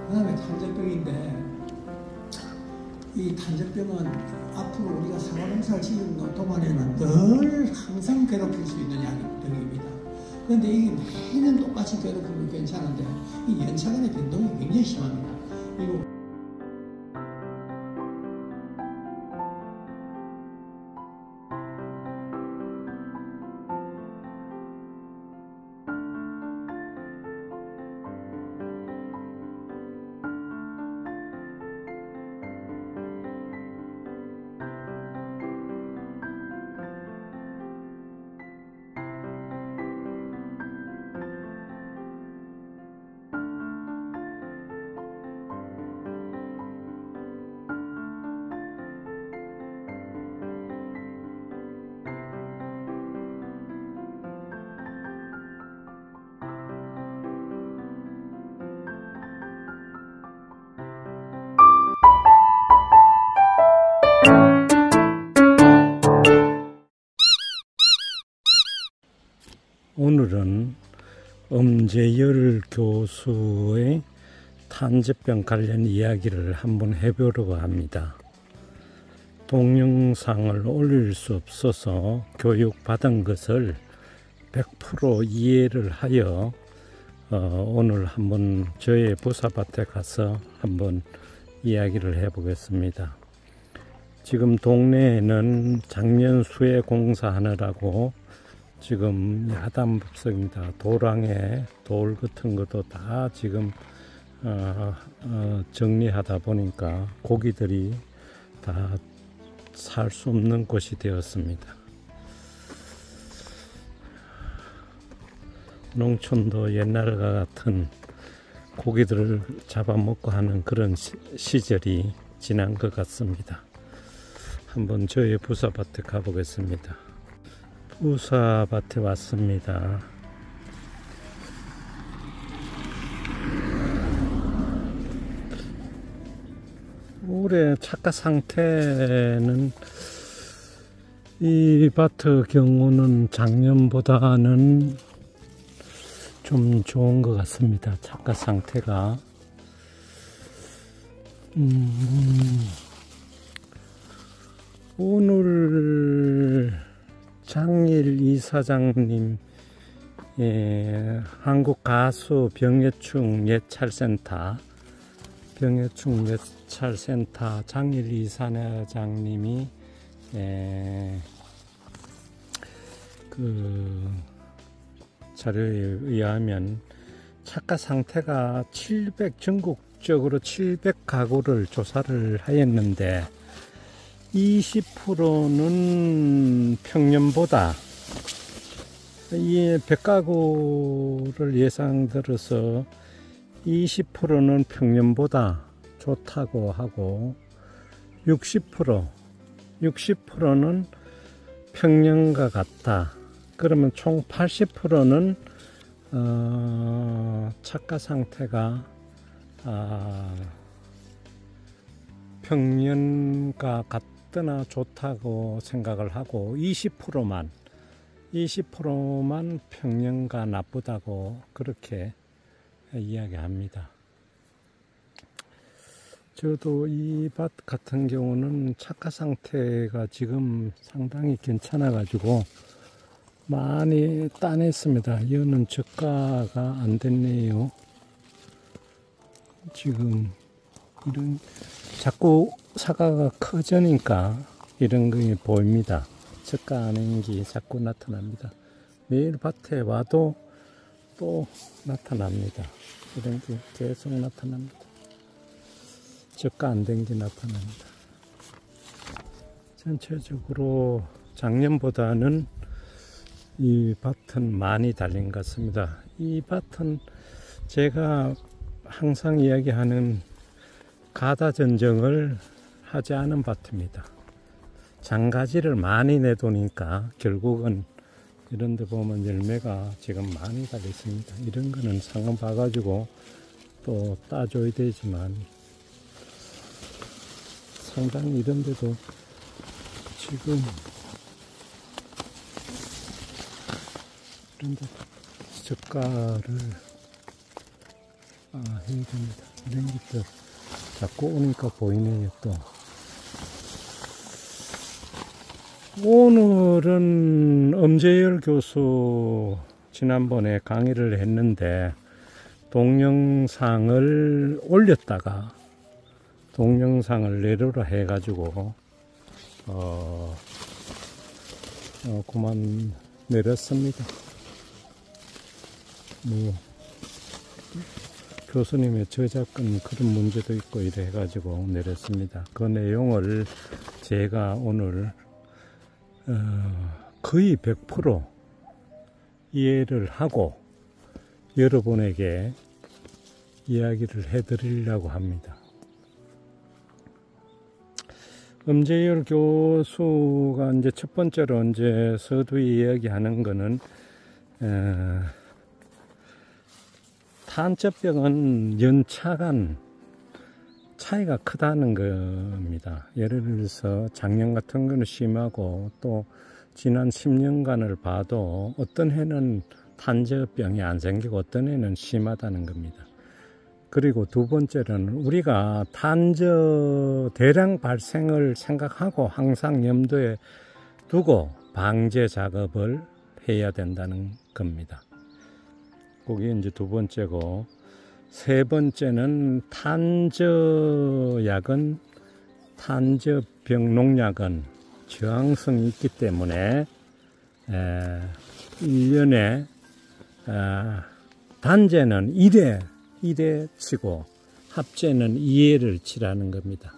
그 다음에 탄저병인데, 이 탄저병은 앞으로 우리가 사과농사를 지는 동안에는 늘 항상 괴롭힐 수 있는 병입니다. 그런데 이게 매년 똑같이 괴롭히면 괜찮은데 이 연차간의 변동이 굉장히 심합니다. 이거 오늘은 엄재열 교수의 탄저병 관련 이야기를 한번 해보려고 합니다. 동영상을 올릴 수 없어서 교육받은 것을 100% 이해를 하여 오늘 한번 저의 부사밭에 가서 한번 이야기를 해보겠습니다. 지금 동네에는 작년 수해 공사하느라고 지금 야단법석입니다. 도랑에 돌 같은 것도 다 지금 정리하다 보니까 고기들이 다 살 수 없는 곳이 되었습니다. 농촌도 옛날과 같은 고기들을 잡아먹고 하는 그런 시절이 지난 것 같습니다. 한번 저의 부사밭에 가보겠습니다. 부사밭에 왔습니다. 올해 착과 상태는 이 밭의 경우는 작년보다는 좀 좋은 것 같습니다. 착과 상태가 오늘 장일 이사장님 한국가수 병해충 예찰센터 장일 이사장님이 그 자료에 의하면 착과 상태가 전국적으로 700가구를 조사를 하였는데 20%는 평년보다, 이 100가구를 예상 들어서 20%는 평년보다 좋다고 하고 60%는 평년과 같다. 그러면 총 80%는 착과 상태가 평년과 같거나 좋다고 생각을 하고 20%만 평년과 나쁘다고 그렇게 이야기합니다. 저도 이 밭 같은 경우는 착과 상태가 지금 상당히 괜찮아 가지고 많이 따냈습니다. 이거는 저가가 안 됐네요. 지금 이런 자꾸 사과가 커지니까 이런 게 보입니다. 저가 아닌 게 자꾸 나타납니다. 매일 밭에 와도 또 나타납니다. 이런 게 계속 나타납니다. 저가 안 된 게 나타납니다. 전체적으로 작년보다는 이 밭은 많이 달린 것 같습니다. 이 밭은 제가 항상 이야기하는 가다 전정을 하지 않은 밭입니다. 장가지를 많이 내두니까 결국은 이런 데 보면 열매가 지금 많이 달려 있습니다. 이런 거는 상금 봐가지고 또 따줘야 되지만 상당히 이런 데도 지금 이런 데 저가를 해야 됩니다. 이런 것들 자꾸 오니까 보이네요. 또 오늘은 엄재열 교수 지난번에 강의를 했는데 동영상을 올렸다가 동영상을 내려라 해가지고 그만 내렸습니다. 뭐 교수님의 저작권 그런 문제도 있고 이래 해가지고 내렸습니다. 그 내용을 제가 오늘 거의 100% 이해를 하고 여러분에게 이야기를 해드리려고 합니다. 엄재열 교수가 이제 첫 번째로 이제 서두에 이야기하는 거는 탄저병은 연차간 차이가 크다는 겁니다. 예를 들어서 작년 같은 거는 심하고 또 지난 10년간을 봐도 어떤 해는 탄저병이 안 생기고 어떤 해는 심하다는 겁니다. 그리고 두 번째로는 우리가 탄저 대량 발생을 생각하고 항상 염두에 두고 방제 작업을 해야 된다는 겁니다. 그게 이제 두 번째고, 세 번째는 탄저약은 탄저병 농약은 저항성이 있기 때문에 1년에 단제는 1회 치고 합제는 2회를 치라는 겁니다.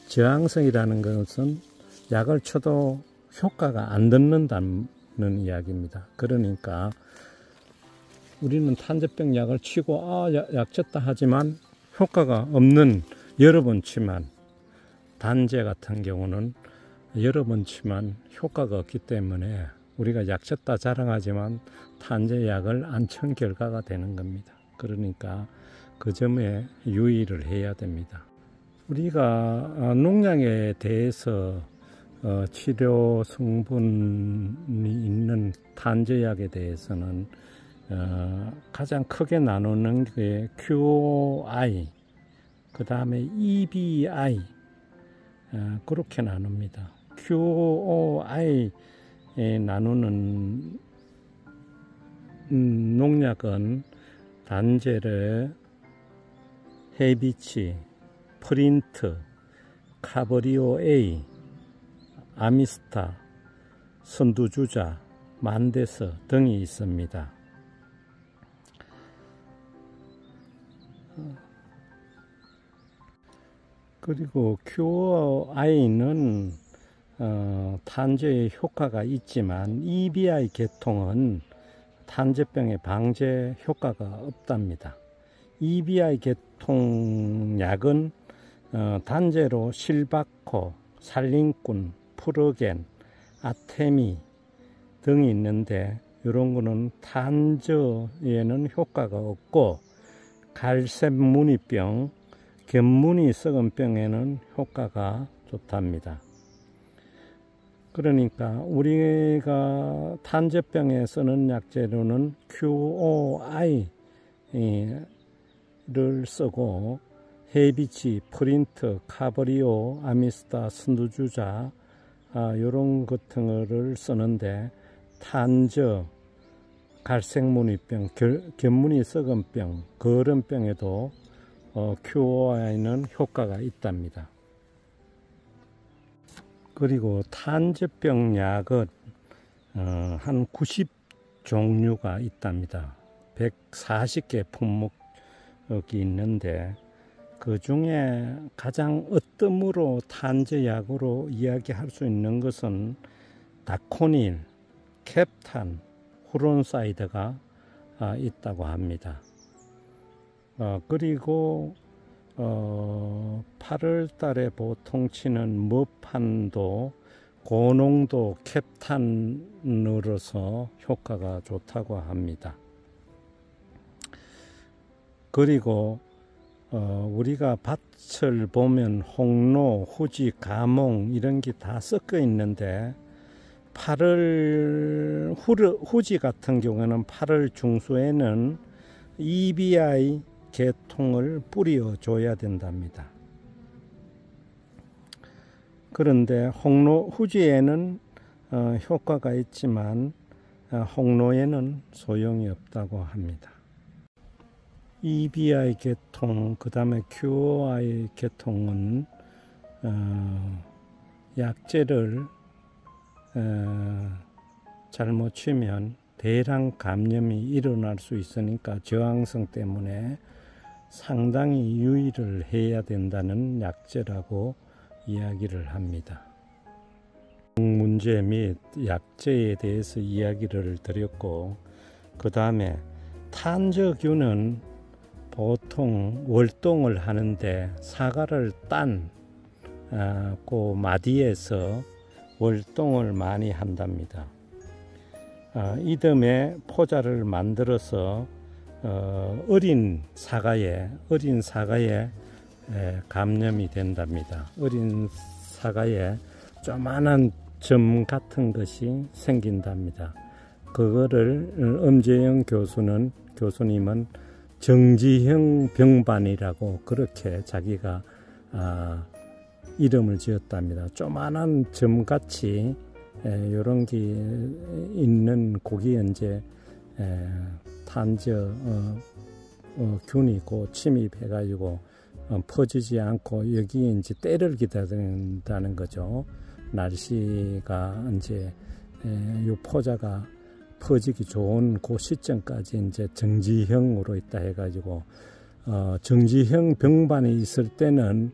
저항성이라는 것은 약을 쳐도 효과가 안 듣는다는 이야기입니다. 그러니까 우리는 탄저병 약을 치고 약 쳤다 하지만 효과가 없는 여러 번 치만, 단제 같은 경우는 여러 번 치만 효과가 없기 때문에 우리가 약 쳤다 자랑하지만 탄저 약을 안 친 결과가 되는 겁니다. 그러니까 그 점에 유의를 해야 됩니다. 우리가 농약에 대해서 치료 성분이 있는 탄저약에 대해서는 가장 크게 나누는 게 QOI, 그 다음에 EBI, 그렇게 나눕니다. QOI 나누는 농약은 단제르, 헤비치, 프린트, 카버리오 A, 아미스타, 선두주자, 만데스 등이 있습니다. 그리고 QOI는 탄저에 효과가 있지만 EBI 계통은 탄저병의 방제 효과가 없답니다. EBI 계통 약은 단제로 실바코, 살림꾼, 프로겐, 아테미 등이 있는데 이런 거는 탄저에는 효과가 없고 갈색무늬병, 겹무늬 썩은 병에는 효과가 좋답니다. 그러니까 우리가 탄저병에 쓰는 약재로는 QOI를 쓰고 헤비치, 프린트, 카버리오, 아미스타, 선두주자 이런 같은 거를 쓰는데 탄저, 갈색무늬병, 겹무늬 썩은 병, 거름병에도 QOI는 효과가 있답니다. 그리고 탄저병 약은 한 90종류가 있답니다. 140개 품목이 있는데 그 중에 가장 으뜸으로 탄저약으로 이야기할 수 있는 것은 다코닐, 캡탄, 후론사이드가 있다고 합니다. 그리고 8월 달에 보통 치는 머판도 고농도 캡탄으로서 효과가 좋다고 합니다. 그리고 우리가 밭을 보면 홍로, 후지, 가몽 이런 게 다 섞여 있는데 8월 후지 같은 경우에는 8월 중순에는 EBI 개통을 뿌려줘야 된답니다. 그런데 후지에는 효과가 있지만 홍로에는 소용이 없다고 합니다. EBI 개통, 그 다음에 QOI 개통은 약제를 잘못 치면 대량 감염이 일어날 수 있으니까 저항성 때문에 상당히 유의를 해야 된다는 약제라고 이야기를 합니다. 문제 및 약제에 대해서 이야기를 드렸고, 그 다음에 탄저균은 보통 월동을 하는데 사과를 딴 그 마디에서 월동을 많이 한답니다. 이듬해 포자를 만들어서 어린 사과에 감염이 된답니다. 어린 사과에 조그만한 점 같은 것이 생긴답니다. 그거를 엄재영 교수님은 정지형 병반이라고 그렇게 자기가 이름을 지었답니다. 조그만한 점같이 이런 게 있는 고기에 이제 탄저 균이 침입해 가지고 퍼지지 않고 여기에 이제 때를 기다린다는 거죠. 날씨가 이제 요 포자가 퍼지기 좋은 그 시점까지 이제 정지형으로 있다 해가지고 정지형 병반이 있을 때는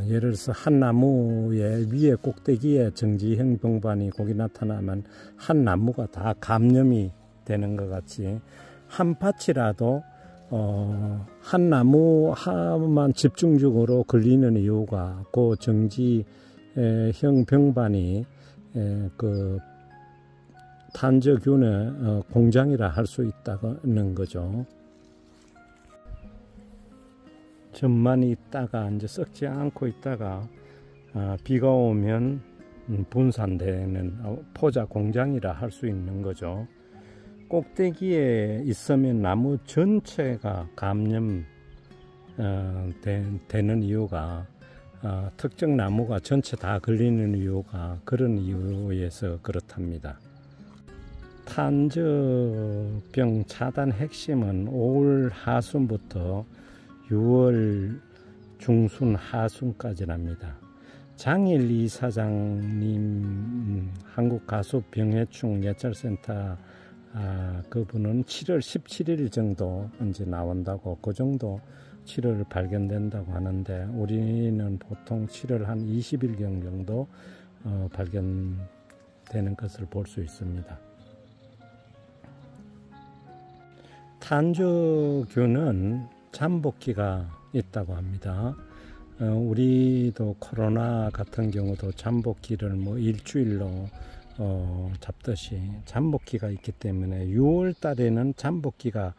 예를 들어서 한 나무의 위에 꼭대기에 정지형 병반이 거기 나타나면 한 나무가 다 감염이 되는 것 같이 한 밭이라도 한 나무만 집중적으로 걸리는 이유가 그 정지형 병반이 그 탄저균의 공장이라 할 수 있다는 거죠. 점만 있다가 이제 썩지 않고 있다가 비가 오면 분산되는 포자 공장이라 할 수 있는 거죠. 꼭대기에 있으면 나무 전체가 감염 되는 이유가 특정 나무가 전체 다 걸리는 이유가 그런 이유에서 그렇답니다. 탄저병 차단 핵심은 5월 하순부터 6월 중순 하순까지랍니다. 장일 이사장님 한국가수병해충 예찰센터 그분은 7월 17일 정도 이제 나온다고, 그 정도 7월 발견된다고 하는데 우리는 보통 7월 한 20일경 정도 발견되는 것을 볼 수 있습니다. 탄저균은 잠복기가 있다고 합니다. 우리도 코로나 같은 경우도 잠복기를 뭐 일주일로 잡듯이 잠복기가 있기 때문에 6월 달에는 잠복기가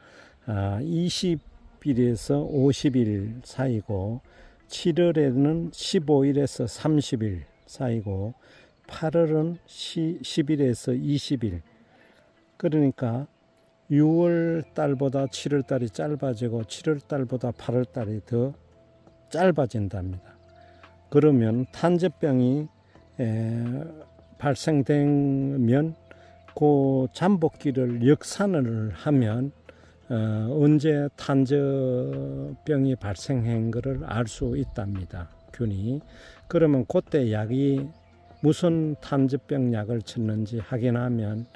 20일에서 50일 사이고 7월에는 15일에서 30일 사이고 8월은 10일에서 20일. 그러니까 6월 달보다 7월 달이 짧아지고 7월 달보다 8월 달이 더 짧아진답니다. 그러면 탄저병이 발생되면 그 잠복기를 역산을 하면 언제 탄저병이 발생한 것을 알 수 있답니다. 균이. 그러면 그때 약이 무슨 탄저병 약을 쳤는지 확인하면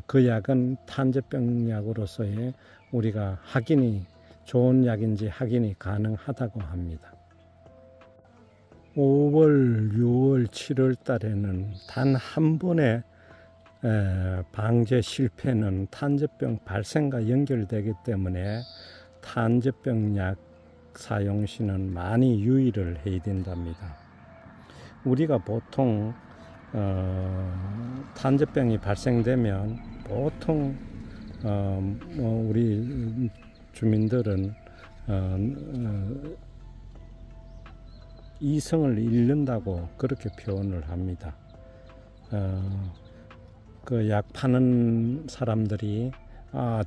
그 약은 탄저병 약으로서의 우리가 좋은 약인지 확인이 가능하다고 합니다. 5월, 6월, 7월 달에는 단 한 번의 방제 실패는 탄저병 발생과 연결되기 때문에 탄저병 약 사용 시는 많이 유의를 해야 된답니다. 우리가 보통 탄저병이 발생되면 보통 우리 주민들은 이성을 잃는다고 그렇게 표현을 합니다. 그 약 파는 사람들이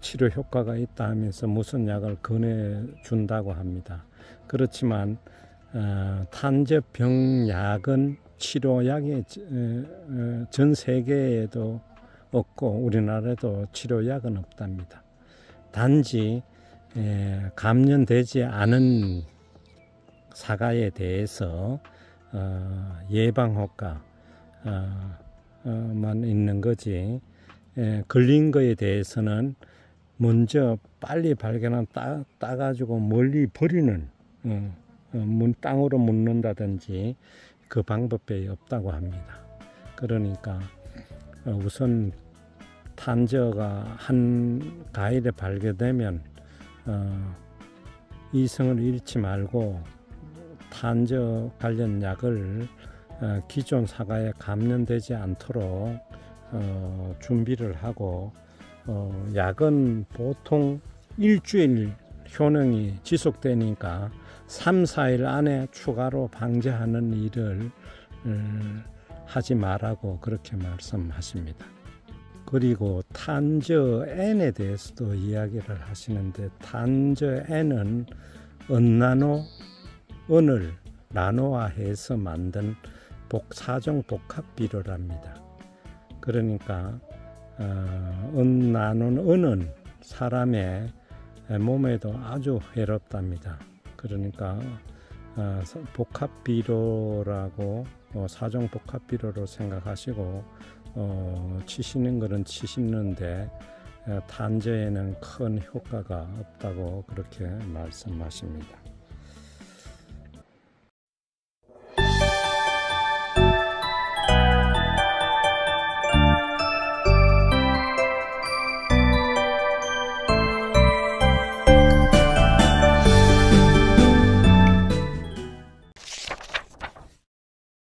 치료 효과가 있다 하면서 무슨 약을 권해준다고 합니다. 그렇지만 탄저병약은 치료약이 전 세계에도 없고 우리나라에도 치료약은 없답니다. 단지 감염되지 않은 사과에 대해서 예방 효과만 있는 거지, 걸린 거에 대해서는 먼저 빨리 발견한 따가지고 멀리 버리는, 땅으로 묻는다든지 그 방법이 없다고 합니다. 그러니까 우선 탄저가 한 과일에 발견되면 이성을 잃지 말고 탄저 관련 약을 기존 사과에 감염되지 않도록 준비를 하고, 약은 보통 일주일 효능이 지속되니까 3, 4일 안에 추가로 방제하는 일을 하지 말라고 그렇게 말씀하십니다. 그리고 탄저N에 대해서도 이야기를 하시는데, 탄저N은 은을 나노화해서 만든 사정 복합비료랍니다. 그러니까 은은 사람의 몸에도 아주 해롭답니다. 그러니까 복합비료라고, 사정 복합비료로 생각하시고 치시는 것은 치시는데 탄저에는 큰 효과가 없다고 그렇게 말씀하십니다.